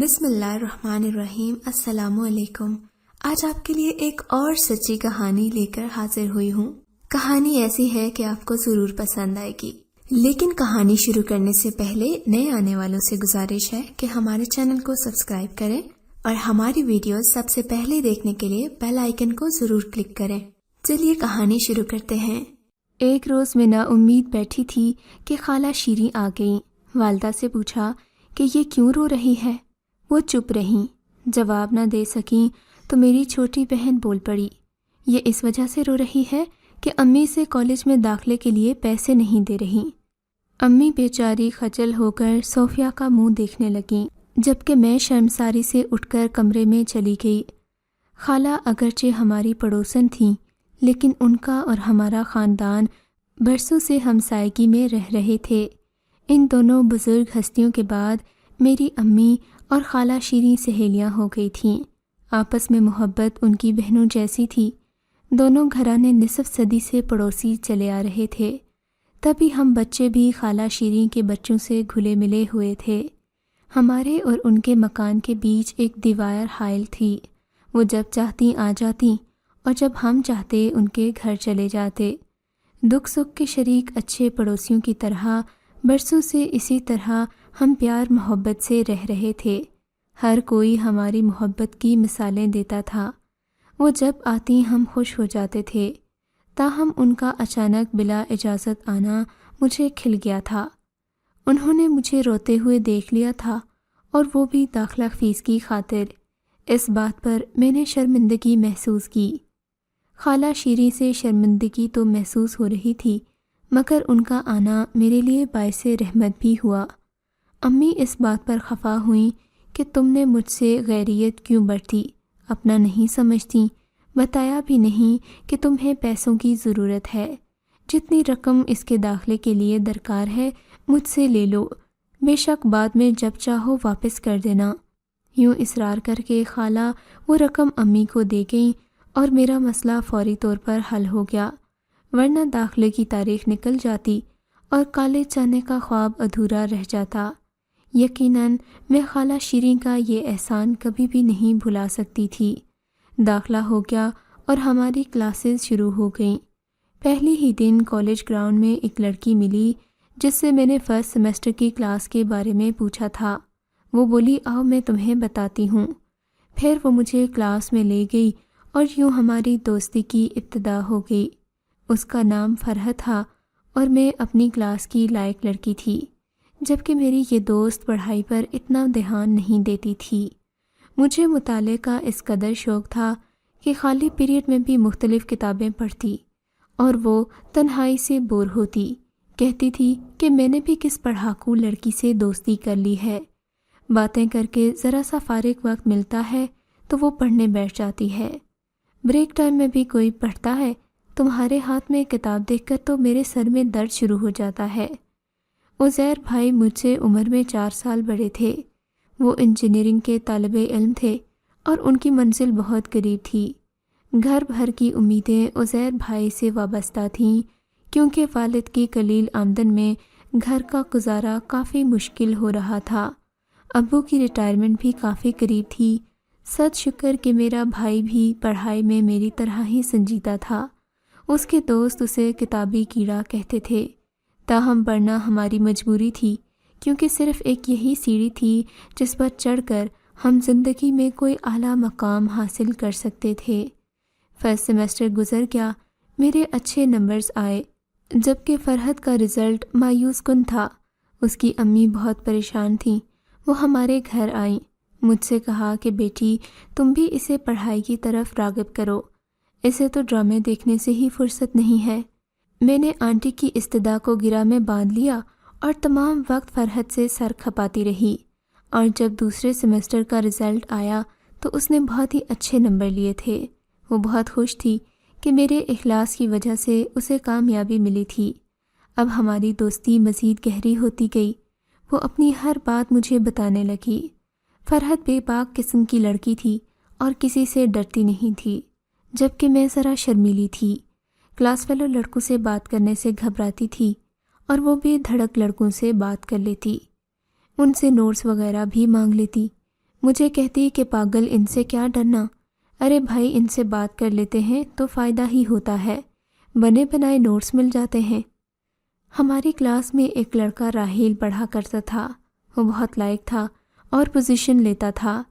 بسم اللہ الرحمن الرحیم۔ السلام علیکم۔ آج آپ کے لیے ایک اور سچی کہانی لے کر حاضر ہوئی ہوں۔ کہانی ایسی ہے کہ آپ کو ضرور پسند آئے گی، لیکن کہانی شروع کرنے سے پہلے نئے آنے والوں سے گزارش ہے کہ ہمارے چینل کو سبسکرائب کریں اور ہماری ویڈیوز سب سے پہلے دیکھنے کے لیے بیل آئیکن کو ضرور کلک کریں۔ چلیے کہانی شروع کرتے ہیں۔ ایک روز میں نا امید بیٹھی تھی کہ خالہ شیریں آ گئیں۔ والدہ سے پوچھا کہ یہ کیوں رو رہی ہے؟ وہ چپ رہیں، جواب نہ دے سکیں تو میری چھوٹی بہن بول پڑی، یہ اس وجہ سے رو رہی ہے کہ امی سے کالج میں داخلے کے لیے پیسے نہیں دے رہی۔ امی بیچاری خجل ہو کر صوفیہ کا منہ دیکھنے لگیں، جبکہ میں شرمساری سے اٹھ کر کمرے میں چلی گئی۔ خالہ اگرچہ ہماری پڑوسن تھیں، لیکن ان کا اور ہمارا خاندان برسوں سے ہمسائیگی میں رہ رہے تھے۔ ان دونوں بزرگ ہستیوں کے بعد میری امی اور خالہ شیریں سہیلیاں ہو گئی تھیں۔ آپس میں محبت ان کی بہنوں جیسی تھی۔ دونوں گھرانے نصف صدی سے پڑوسی چلے آ رہے تھے، تبھی ہم بچے بھی خالہ شیریں کے بچوں سے گھلے ملے ہوئے تھے۔ ہمارے اور ان کے مکان کے بیچ ایک دیوار حائل تھی، وہ جب چاہتی آ جاتی اور جب ہم چاہتے ان کے گھر چلے جاتے۔ دکھ سکھ کے شریک اچھے پڑوسیوں کی طرح برسوں سے اسی طرح ہم پیار محبت سے رہ رہے تھے۔ ہر کوئی ہماری محبت کی مثالیں دیتا تھا۔ وہ جب آتی ہم خوش ہو جاتے تھے، تاہم ان کا اچانک بلا اجازت آنا مجھے کھل گیا تھا۔ انہوں نے مجھے روتے ہوئے دیکھ لیا تھا، اور وہ بھی داخلہ فیس کی خاطر۔ اس بات پر میں نے شرمندگی محسوس کی۔ خالہ شیریں سے شرمندگی تو محسوس ہو رہی تھی، مگر ان کا آنا میرے لیے باعث رحمت بھی ہوا۔ امی اس بات پر خفا ہوئیں کہ تم نے مجھ سے غیریت کیوں برتی، اپنا نہیں سمجھتی، بتایا بھی نہیں کہ تمہیں پیسوں کی ضرورت ہے، جتنی رقم اس کے داخلے کے لیے درکار ہے مجھ سے لے لو، بے شک بعد میں جب چاہو واپس کر دینا۔ یوں اصرار کر کے خالہ وہ رقم امی کو دے گئیں اور میرا مسئلہ فوری طور پر حل ہو گیا، ورنہ داخلے کی تاریخ نکل جاتی اور کالج جانے کا خواب ادھورا رہ جاتا۔ یقیناً میں خالہ شیریں کا یہ احسان کبھی بھی نہیں بھلا سکتی تھی۔ داخلہ ہو گیا اور ہماری کلاسز شروع ہو گئیں۔ پہلی ہی دن کالج گراؤنڈ میں ایک لڑکی ملی جس سے میں نے فرسٹ سیمسٹر کی کلاس کے بارے میں پوچھا تھا۔ وہ بولی آؤ میں تمہیں بتاتی ہوں۔ پھر وہ مجھے کلاس میں لے گئی اور یوں ہماری دوستی کی ابتدا ہو گئی۔ اس کا نام فرحت تھا اور میں اپنی کلاس کی لائق لڑکی تھی، جبکہ میری یہ دوست پڑھائی پر اتنا دھیان نہیں دیتی تھی۔ مجھے مطالعے کا اس قدر شوق تھا کہ خالی پیریڈ میں بھی مختلف کتابیں پڑھتی، اور وہ تنہائی سے بور ہوتی، کہتی تھی کہ میں نے بھی کس پڑھاکو لڑکی سے دوستی کر لی ہے۔ باتیں کر کے ذرا سا فارغ وقت ملتا ہے تو وہ پڑھنے بیٹھ جاتی ہے۔ بریک ٹائم میں بھی کوئی پڑھتا ہے، تمہارے ہاتھ میں کتاب دیکھ کر تو میرے سر میں درد شروع ہو جاتا ہے۔ عزیر بھائی مجھ سے عمر میں 4 سال بڑے تھے۔ وہ انجینئرنگ کے طالب علم تھے اور ان کی منزل بہت قریب تھی۔ گھر بھر کی امیدیں عزیر بھائی سے وابستہ تھیں، کیونکہ والد کی قلیل آمدن میں گھر کا گزارا کافی مشکل ہو رہا تھا۔ ابو کی ریٹائرمنٹ بھی کافی قریب تھی۔ صد شکر کہ میرا بھائی بھی پڑھائی میں میری طرح ہی سنجیدہ تھا۔ اس کے دوست اسے کتابی کیڑا کہتے تھے، تاہم پڑھنا ہماری مجبوری تھی، کیونکہ صرف ایک یہی سیڑھی تھی جس پر چڑھ کر ہم زندگی میں کوئی اعلیٰ مقام حاصل کر سکتے تھے۔ فرسٹ سیمسٹر گزر گیا، میرے اچھے نمبرز آئے، جبکہ فرحت کا رزلٹ مایوس کن تھا۔ اس کی امی بہت پریشان تھیں۔ وہ ہمارے گھر آئیں، مجھ سے کہا کہ بیٹی تم بھی اسے پڑھائی کی طرف راغب کرو، اسے تو ڈرامے دیکھنے سے ہی فرصت نہیں ہے۔ میں نے آنٹی کی استدعا کو گرہ میں باندھ لیا اور تمام وقت فرحت سے سر کھپاتی رہی، اور جب دوسرے سیمسٹر کا رزلٹ آیا تو اس نے بہت ہی اچھے نمبر لیے تھے۔ وہ بہت خوش تھی کہ میرے اخلاص کی وجہ سے اسے کامیابی ملی تھی۔ اب ہماری دوستی مزید گہری ہوتی گئی۔ وہ اپنی ہر بات مجھے بتانے لگی۔ فرحت بے باک قسم کی لڑکی تھی اور کسی سے ڈرتی نہیں تھی، جبکہ میں ذرا شرمیلی تھی۔ کلاس فیلو لڑکوں سے بات کرنے سے گھبراتی تھی، اور وہ بے دھڑک لڑکوں سے بات کر لیتی، ان سے نوٹس وغیرہ بھی مانگ لیتی۔ مجھے کہتی کہ پاگل، ان سے کیا ڈرنا، ارے بھائی ان سے بات کر لیتے ہیں تو فائدہ ہی ہوتا ہے، بنے بنائے نوٹس مل جاتے ہیں۔ ہماری کلاس میں ایک لڑکا راحیل پڑھا کرتا تھا، وہ بہت لائق تھا اور پوزیشن لیتا تھا،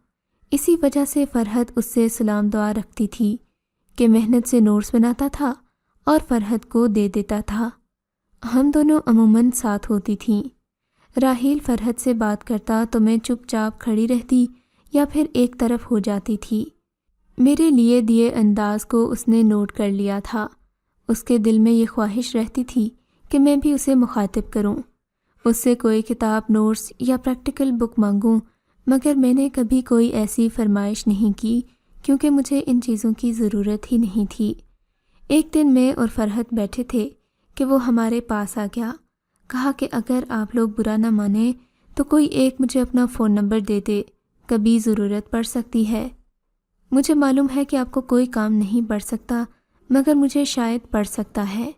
اسی وجہ سے فرحت اس سے سلام دعا رکھتی تھی کہ محنت سے نوٹس بناتا تھا اور فرحت کو دے دیتا تھا۔ ہم دونوں عموماً ساتھ ہوتی تھیں۔ راحیل فرحت سے بات کرتا تو میں چپ چاپ کھڑی رہتی یا پھر ایک طرف ہو جاتی تھی۔ میرے لیے دیے انداز کو اس نے نوٹ کر لیا تھا۔ اس کے دل میں یہ خواہش رہتی تھی کہ میں بھی اسے مخاطب کروں، اس سے کوئی کتاب، نوٹس یا پریکٹیکل بک مانگوں، مگر میں نے کبھی کوئی ایسی فرمائش نہیں کی کیونکہ مجھے ان چیزوں کی ضرورت ہی نہیں تھی۔ ایک دن میں اور فرحت بیٹھے تھے کہ وہ ہمارے پاس آ گیا، کہا کہ اگر آپ لوگ برا نہ مانیں تو کوئی ایک مجھے اپنا فون نمبر دے دے، کبھی ضرورت پڑ سکتی ہے۔ مجھے معلوم ہے کہ آپ کو کوئی کام نہیں پڑ سکتا، مگر مجھے شاید پڑ سکتا ہے۔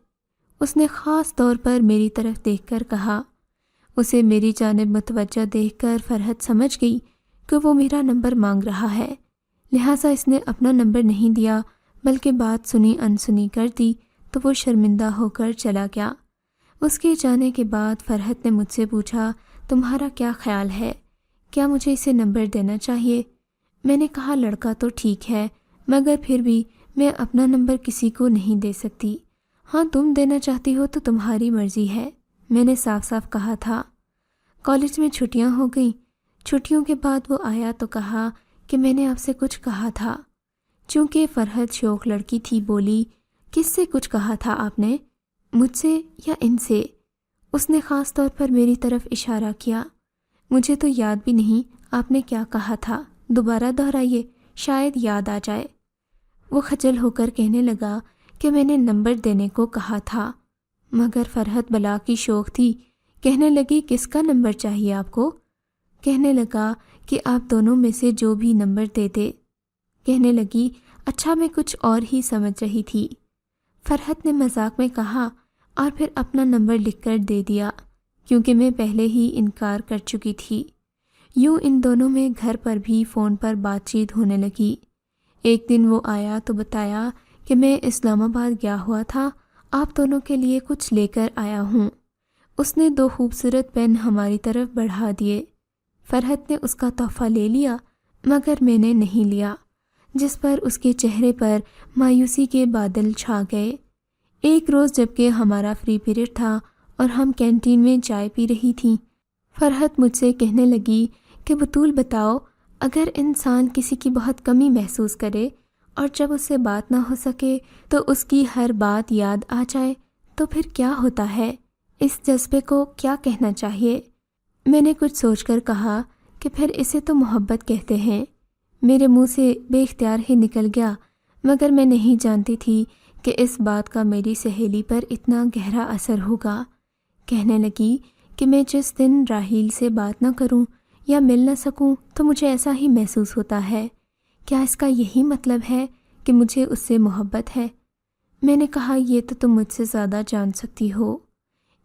اس نے خاص طور پر میری طرف دیکھ کر کہا۔ اسے میری جانب متوجہ دیکھ کر فرحت سمجھ گئی کہ وہ میرا نمبر مانگ رہا ہے، لہٰذا اس نے اپنا نمبر نہیں دیا بلکہ بات سنی انسنی کر دی تو وہ شرمندہ ہو کر چلا گیا۔ اس کے جانے کے بعد فرحت نے مجھ سے پوچھا، تمہارا کیا خیال ہے، کیا مجھے اسے نمبر دینا چاہیے؟ میں نے کہا لڑکا تو ٹھیک ہے، مگر پھر بھی میں اپنا نمبر کسی کو نہیں دے سکتی۔ ہاں تم دینا چاہتی ہو تو تمہاری مرضی ہے، میں نے صاف صاف کہا تھا۔ کالج میں چھٹیاں ہو گئیں، چھٹیوں کے بعد وہ آیا تو کہا کہ میں نے آپ سے کچھ کہا تھا۔ چونکہ فرحت شوخ لڑکی تھی، بولی، کس سے کچھ کہا تھا آپ نے، مجھ سے یا ان سے؟ اس نے خاص طور پر میری طرف اشارہ کیا۔ مجھے تو یاد بھی نہیں آپ نے کیا کہا تھا، دوبارہ دہرائیے، شاید یاد آ جائے۔ وہ خجل ہو کر کہنے لگا کہ میں نے نمبر دینے کو کہا تھا، مگر فرحت بلا کی شوخ تھی، کہنے لگی کس کا نمبر چاہیے آپ کو؟ کہنے لگا کہ آپ دونوں میں سے جو بھی نمبر دے دے۔ کہنے لگی اچھا، میں کچھ اور ہی سمجھ رہی تھی۔ فرحت نے مذاق میں کہا اور پھر اپنا نمبر لکھ کر دے دیا، کیونکہ میں پہلے ہی انکار کر چکی تھی۔ یوں ان دونوں میں گھر پر بھی فون پر بات چیت ہونے لگی۔ ایک دن وہ آیا تو بتایا کہ میں اسلام آباد گیا ہوا تھا، آپ دونوں کے لیے کچھ لے کر آیا ہوں۔ اس نے 2 خوبصورت پین ہماری طرف بڑھا دیے۔ فرحت نے اس کا تحفہ لے لیا، مگر میں نے نہیں لیا، جس پر اس کے چہرے پر مایوسی کے بادل چھا گئے۔ ایک روز جبکہ ہمارا فری پیریڈ تھا اور ہم کینٹین میں چائے پی رہی تھیں، فرحت مجھ سے کہنے لگی کہ بطول بتاؤ، اگر انسان کسی کی بہت کمی محسوس کرے اور جب اس سے بات نہ ہو سکے تو اس کی ہر بات یاد آ جائے تو پھر کیا ہوتا ہے، اس جذبے کو کیا کہنا چاہیے؟ میں نے کچھ سوچ کر کہا کہ پھر اسے تو محبت کہتے ہیں۔ میرے منہ سے بے اختیار ہی نکل گیا، مگر میں نہیں جانتی تھی کہ اس بات کا میری سہیلی پر اتنا گہرا اثر ہوگا۔ کہنے لگی کہ میں جس دن راحیل سے بات نہ کروں یا مل نہ سکوں تو مجھے ایسا ہی محسوس ہوتا ہے، کیا اس کا یہی مطلب ہے کہ مجھے اس سے محبت ہے؟ میں نے کہا یہ تو تم مجھ سے زیادہ جان سکتی ہو۔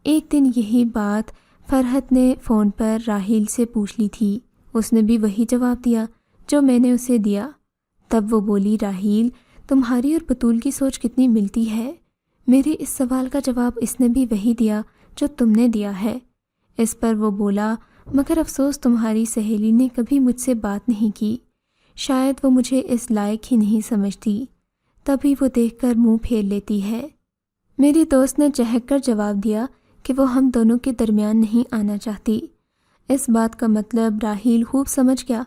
ایک دن یہی بات فرحت نے فون پر راحیل سے پوچھ لی تھی، اس نے بھی وہی جواب دیا جو میں نے اسے دیا۔ تب وہ بولی، راحیل تمہاری اور بطول کی سوچ کتنی ملتی ہے، میرے اس سوال کا جواب اس نے بھی وہی دیا جو تم نے دیا ہے۔ اس پر وہ بولا، مگر افسوس تمہاری سہیلی نے کبھی مجھ سے بات نہیں کی، شاید وہ مجھے اس لائق ہی نہیں سمجھتی، تبھی وہ دیکھ کر منہ پھیر لیتی ہے۔ میری دوست نے چہک کر جواب دیا کہ وہ ہم دونوں کے درمیان نہیں آنا چاہتی۔ اس بات کا مطلب راحیل خوب سمجھ گیا،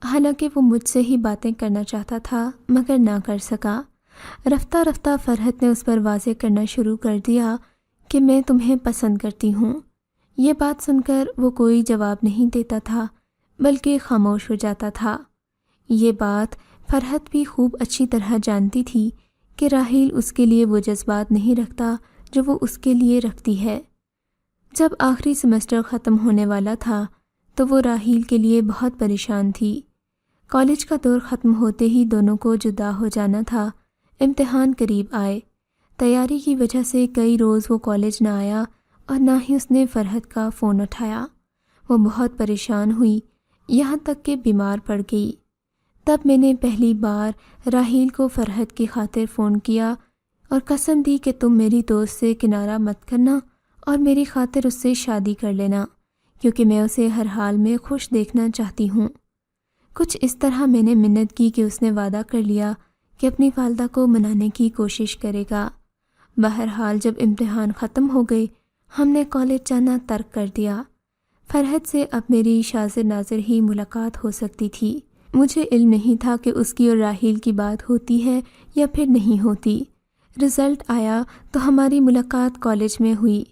حالانکہ وہ مجھ سے ہی باتیں کرنا چاہتا تھا مگر نہ کر سکا۔ رفتہ رفتہ فرحت نے اس پر واضح کرنا شروع کر دیا کہ میں تمہیں پسند کرتی ہوں۔ یہ بات سن کر وہ کوئی جواب نہیں دیتا تھا بلکہ خاموش ہو جاتا تھا۔ یہ بات فرحت بھی خوب اچھی طرح جانتی تھی کہ راحیل اس کے لیے وہ جذبات نہیں رکھتا جو وہ اس کے لیے رکھتی ہے۔ جب آخری سیمسٹر ختم ہونے والا تھا تو وہ راحیل کے لیے بہت پریشان تھی۔ کالج کا دور ختم ہوتے ہی دونوں کو جدا ہو جانا تھا، امتحان قریب آئے۔ تیاری کی وجہ سے کئی روز وہ کالج نہ آیا اور نہ ہی اس نے فرحت کا فون اٹھایا۔ وہ بہت پریشان ہوئی، یہاں تک کہ بیمار پڑ گئی۔ تب میں نے پہلی بار راحیل کو فرحت کی خاطر فون کیا اور قسم دی کہ تم میری دوست سے کنارہ مت کرنا اور میری خاطر اس سے شادی کر لینا، کیونکہ میں اسے ہر حال میں خوش دیکھنا چاہتی ہوں۔ کچھ اس طرح میں نے منت کی کہ اس نے وعدہ کر لیا کہ اپنی والدہ کو منانے کی کوشش کرے گا۔ بہرحال جب امتحان ختم ہو گئے ہم نے کالج جانا ترک کر دیا۔ فرحت سے اب میری شاذر ناظر ہی ملاقات ہو سکتی تھی۔ مجھے علم نہیں تھا کہ اس کی اور راحیل کی بات ہوتی ہے یا پھر نہیں ہوتی۔ رزلٹ آیا تو ہماری ملاقات کالج میں ہوئی۔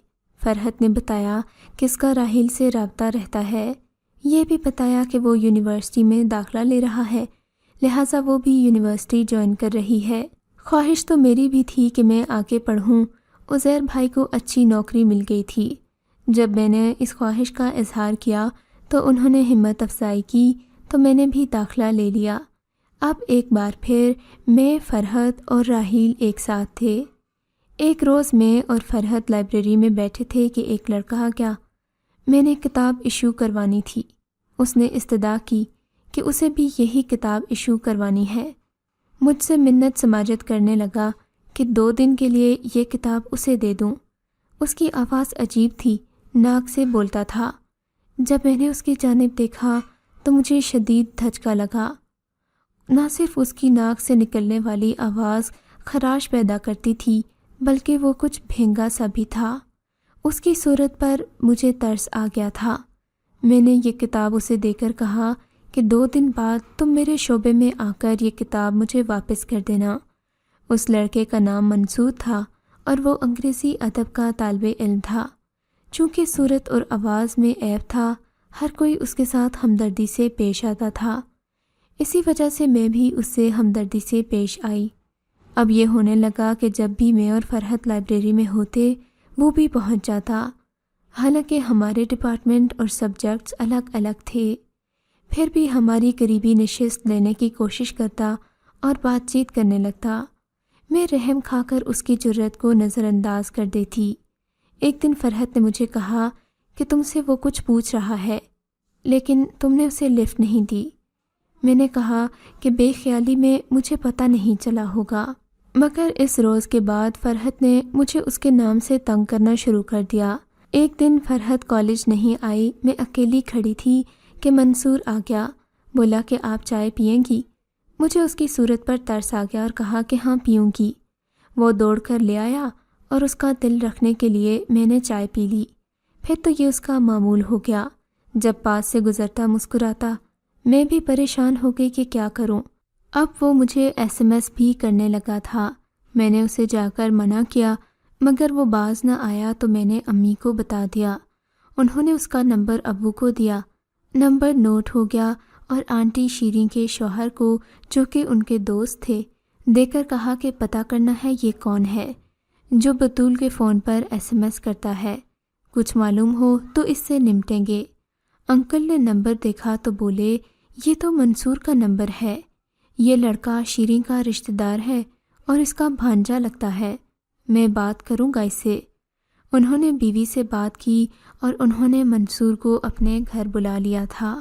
فرحت نے بتایا کہ اس کا راحیل سے رابطہ رہتا ہے، یہ بھی بتایا کہ وہ یونیورسٹی میں داخلہ لے رہا ہے، لہٰذا وہ بھی یونیورسٹی جوائن کر رہی ہے۔ خواہش تو میری بھی تھی کہ میں آگے پڑھوں۔ عزیر بھائی کو اچھی نوکری مل گئی تھی۔ جب میں نے اس خواہش کا اظہار کیا تو انہوں نے ہمت افزائی کی تو میں نے بھی داخلہ لے لیا۔ اب ایک بار پھر میں، فرحت اور راحیل ایک ساتھ تھے۔ ایک روز میں اور فرحت لائبریری میں بیٹھے تھے کہ ایک لڑکا آ گیا۔ میں نے کتاب ایشو کروانی تھی۔ اس نے استدعا کی کہ اسے بھی یہی کتاب ایشو کروانی ہے۔ مجھ سے منت سماجت کرنے لگا کہ 2 دن کے لیے یہ کتاب اسے دے دوں۔ اس کی آواز عجیب تھی، ناک سے بولتا تھا۔ جب میں نے اس کی جانب دیکھا تو مجھے شدید دھچکا لگا۔ نہ صرف اس کی ناک سے نکلنے والی آواز خراش پیدا کرتی تھی بلکہ وہ کچھ بھینگا سا بھی تھا۔ اس کی صورت پر مجھے ترس آ گیا تھا۔ میں نے یہ کتاب اسے دے کر کہا کہ 2 دن بعد تم میرے شعبے میں آ کر یہ کتاب مجھے واپس کر دینا۔ اس لڑکے کا نام منصور تھا اور وہ انگریزی ادب کا طالب علم تھا۔ چونکہ صورت اور آواز میں عیب تھا، ہر کوئی اس کے ساتھ ہمدردی سے پیش آتا تھا۔ اسی وجہ سے میں بھی اس سے ہمدردی سے پیش آئی۔ اب یہ ہونے لگا کہ جب بھی میں اور فرحت لائبریری میں ہوتے وہ بھی پہنچ جاتا، حالانکہ ہمارے ڈپارٹمنٹ اور سبجیکٹس الگ الگ تھے، پھر بھی ہماری قریبی نشست لینے کی کوشش کرتا اور بات چیت کرنے لگتا۔ میں رحم کھا کر اس کی جرأت کو نظر انداز کر دیتی۔ ایک دن فرحت نے مجھے کہا کہ تم سے وہ کچھ پوچھ رہا ہے لیکن تم نے اسے لفٹ نہیں دی۔ میں نے کہا کہ بے خیالی میں مجھے پتہ نہیں چلا ہوگا، مگر اس روز کے بعد فرحت نے مجھے اس کے نام سے تنگ کرنا شروع کر دیا۔ ایک دن فرحت کالج نہیں آئی، میں اکیلی کھڑی تھی کہ منصور آ گیا، بولا کہ آپ چائے پئیں گی؟ مجھے اس کی صورت پر ترس آ گیا اور کہا کہ ہاں پیوں گی۔ وہ دوڑ کر لے آیا اور اس کا دل رکھنے کے لیے میں نے چائے پی لی۔ پھر تو یہ اس کا معمول ہو گیا، جب پاس سے گزرتا مسکراتا۔ میں بھی پریشان ہو گئی کہ کیا کروں۔ اب وہ مجھے SMS بھی کرنے لگا تھا۔ میں نے اسے جا کر منع کیا مگر وہ باز نہ آیا تو میں نے امی کو بتا دیا۔ انہوں نے اس کا نمبر ابو کو دیا۔ نمبر نوٹ ہو گیا اور آنٹی شیریں کے شوہر کو، جو کہ ان کے دوست تھے، دے کر کہا کہ پتہ کرنا ہے یہ کون ہے جو بطول کے فون پر SMS کرتا ہے، کچھ معلوم ہو تو اس سے نمٹیں گے۔ انکل نے نمبر دیکھا تو بولے یہ تو منصور کا نمبر ہے، یہ لڑکا شیریں کا رشتہ دار ہے اور اس کا بھانجا لگتا ہے، میں بات کروں گا اس سے۔ انہوں نے بیوی سے بات کی اور انہوں نے منصور کو اپنے گھر بلا لیا تھا۔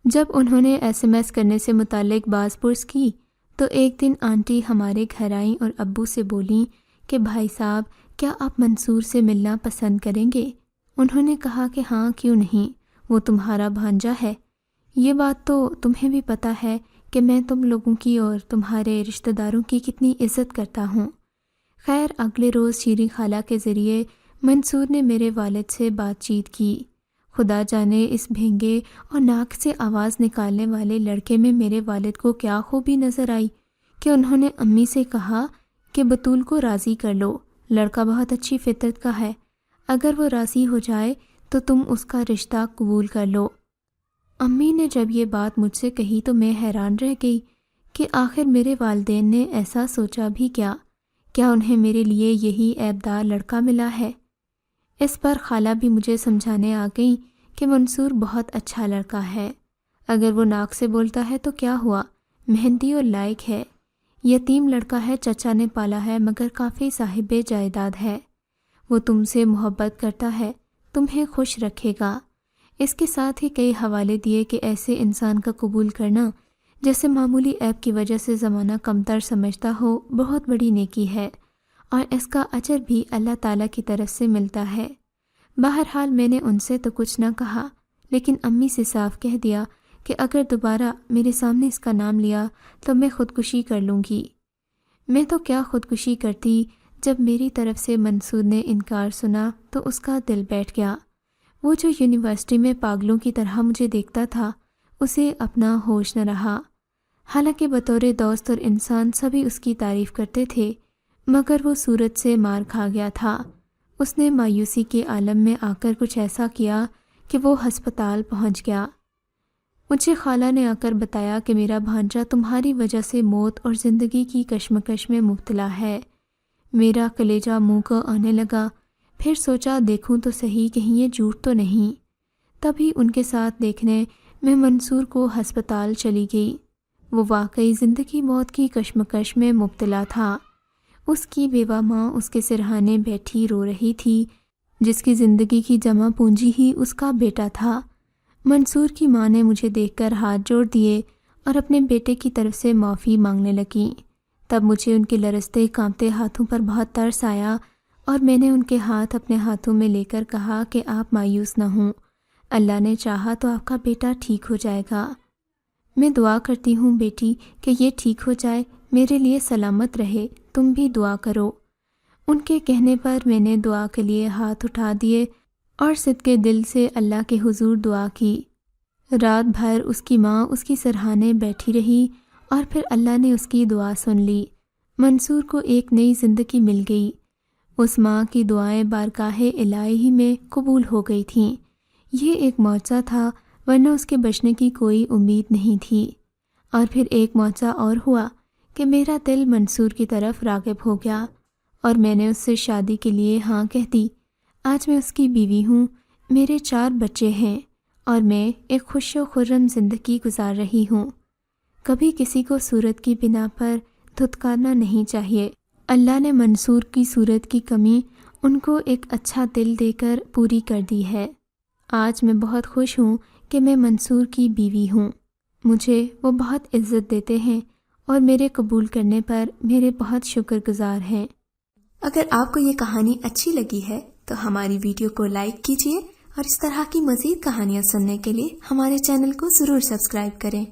جب انہوں نے SMS کرنے سے متعلق باز پرس کی تو ایک دن آنٹی ہمارے گھر آئیں اور ابو سے بولیں کہ بھائی صاحب کیا آپ منصور سے ملنا پسند کریں گے؟ انہوں نے کہا کہ ہاں کیوں نہیں، وہ تمہارا بھانجا ہے۔ یہ بات تو تمہیں بھی پتہ ہے کہ میں تم لوگوں کی اور تمہارے رشتہ داروں کی کتنی عزت کرتا ہوں۔ خیر اگلے روز شیریں خالہ کے ذریعے منصور نے میرے والد سے بات چیت کی۔ خدا جانے اس بھینگے اور ناک سے آواز نکالنے والے لڑکے میں میرے والد کو کیا خوبی نظر آئی کہ انہوں نے امی سے کہا کہ بطول کو راضی کر لو، لڑکا بہت اچھی فطرت کا ہے، اگر وہ راضی ہو جائے تو تم اس کا رشتہ قبول کر لو۔ امی نے جب یہ بات مجھ سے کہی تو میں حیران رہ گئی کہ آخر میرے والدین نے ایسا سوچا بھی کیا انہیں میرے لیے یہی عیبدار لڑکا ملا ہے؟ اس پر خالہ بھی مجھے سمجھانے آ گئیں کہ منصور بہت اچھا لڑکا ہے، اگر وہ ناک سے بولتا ہے تو کیا ہوا، مہندی اور لائق ہے، یتیم لڑکا ہے، چچا نے پالا ہے مگر کافی صاحب جائیداد ہے، وہ تم سے محبت کرتا ہے، تمہیں خوش رکھے گا۔ اس کے ساتھ ہی کئی حوالے دیے کہ ایسے انسان کا قبول کرنا جیسے معمولی عیب کی وجہ سے زمانہ کمتر سمجھتا ہو بہت بڑی نیکی ہے، اور اس کا اجر بھی اللہ تعالیٰ کی طرف سے ملتا ہے۔ بہرحال میں نے ان سے تو کچھ نہ کہا، لیکن امی سے صاف کہہ دیا کہ اگر دوبارہ میرے سامنے اس کا نام لیا تو میں خودکشی کر لوں گی۔ میں تو کیا خودکشی کرتی، جب میری طرف سے منصور نے انکار سنا تو اس کا دل بیٹھ گیا۔ وہ جو یونیورسٹی میں پاگلوں کی طرح مجھے دیکھتا تھا، اسے اپنا ہوش نہ رہا۔ حالانکہ بطور دوست اور انسان سبھی اس کی تعریف کرتے تھے، مگر وہ صورت سے مار کھا گیا تھا۔ اس نے مایوسی کے عالم میں آ کر کچھ ایسا کیا کہ وہ ہسپتال پہنچ گیا۔ مجھے خالہ نے آ کر بتایا کہ میرا بھانجا تمہاری وجہ سے موت اور زندگی کی کشمکش میں مبتلا ہے۔ میرا کلیجہ منہ کو آنے لگا، پھر سوچا دیکھوں تو صحیح کہیں یہ جھوٹ تو نہیں۔ تبھی ان کے ساتھ دیکھنے میں منصور کو ہسپتال چلی گئی۔ وہ واقعی زندگی موت کی کشمکش میں مبتلا تھا۔ اس کی بیوہ ماں اس کے سرہانے بیٹھی رو رہی تھی، جس کی زندگی کی جمع پونجی ہی اس کا بیٹا تھا۔ منصور کی ماں نے مجھے دیکھ کر ہاتھ جوڑ دیے اور اپنے بیٹے کی طرف سے معافی مانگنے لگیں۔ تب مجھے ان کے لرزتے کانپتے ہاتھوں پر بہت ترس آیا، اور میں نے ان کے ہاتھ اپنے ہاتھوں میں لے کر کہا کہ آپ مایوس نہ ہوں، اللہ نے چاہا تو آپ کا بیٹا ٹھیک ہو جائے گا۔ میں دعا کرتی ہوں بیٹی کہ یہ ٹھیک ہو جائے، میرے لیے سلامت رہے، تم بھی دعا کرو۔ ان کے کہنے پر میں نے دعا کے لیے ہاتھ اٹھا دیے اور صدقے دل سے اللہ کے حضور دعا کی۔ رات بھر اس کی ماں اس کی سرہانے بیٹھی رہی، اور پھر اللہ نے اس کی دعا سن لی۔ منصور کو ایک نئی زندگی مل گئی۔ اس ماں کی دعائیں بارگاہ الہی میں قبول ہو گئی تھیں۔ یہ ایک معجزہ تھا، ورنہ اس کے بچنے کی کوئی امید نہیں تھی۔ اور پھر ایک معجزہ اور ہوا کہ میرا دل منصور کی طرف راغب ہو گیا، اور میں نے اس سے شادی کے لیے ہاں کہہ دی۔ آج میں اس کی بیوی ہوں، میرے 4 بچے ہیں، اور میں ایک خوش و خرم زندگی گزار رہی ہوں۔ کبھی کسی کو صورت کی بنا پر دھتکارنا نہیں چاہیے۔ اللہ نے منصور کی صورت کی کمی ان کو ایک اچھا دل دے کر پوری کر دی ہے۔ آج میں بہت خوش ہوں کہ میں منصور کی بیوی ہوں۔ مجھے وہ بہت عزت دیتے ہیں، اور میرے قبول کرنے پر میرے بہت شکر گزار ہیں۔ اگر آپ کو یہ کہانی اچھی لگی ہے تو ہماری ویڈیو کو لائک کیجیے، اور اس طرح کی مزید کہانیاں سننے کے لیے ہمارے چینل کو ضرور سبسکرائب کریں۔